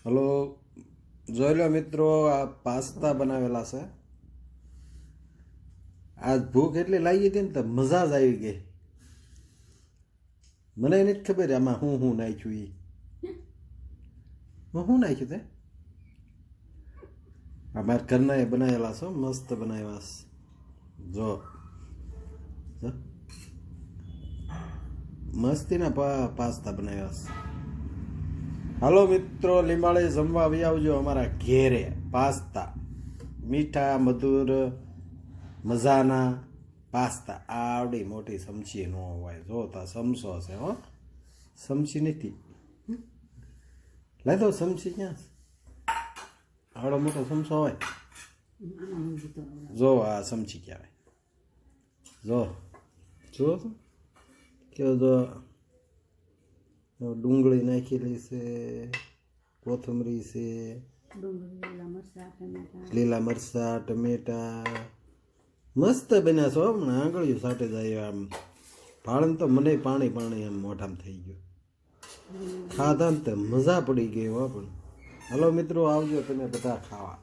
Hello, જોઈ લો મિત્રો, આ પાસ્તા બનાવેલા છે. આજ ભૂખ એટલી લાગી હતી ને તો મજા જ આવી ગઈ. મને નથી ખબર આમાં હું નાખ્યું હું નાખ્યું તે અમારા ઘરના એ બનાવેલા છો, મસ્ત બનાવ્યા છે. જો મસ્તીના પાસ્તા બનાવ્યા છે. હાલો મિત્રો, લીંબાળે જમવા આવી આવજો અમારા ઘેરે. પાસ્તા મીઠા મધુર મજાના પાસ્તા. આવડી મોટી સમસી ન હોય. જો તા સમસો છે. હો, સમસી નથી. લાય તો સમસી ક્યાં છે? આવડો મોટો સમસો હોય. જો આ સમસી કહેવાય. જો જો તો કેવો જો ડુંગળી નાખેલી છે, કોથમરી છે, લીલા મરચા, ટમેટા. મસ્ત બન્યા છો. હમણાં આંગળીઓ સાટે જાય આમ. ભાળન તો મને પાણી એમ મોઢામાં થઈ ગયું. ખાધા ને તો મજા પડી ગઈ હો. પણ હલો મિત્રો, આવજો તમે બધા ખાવા.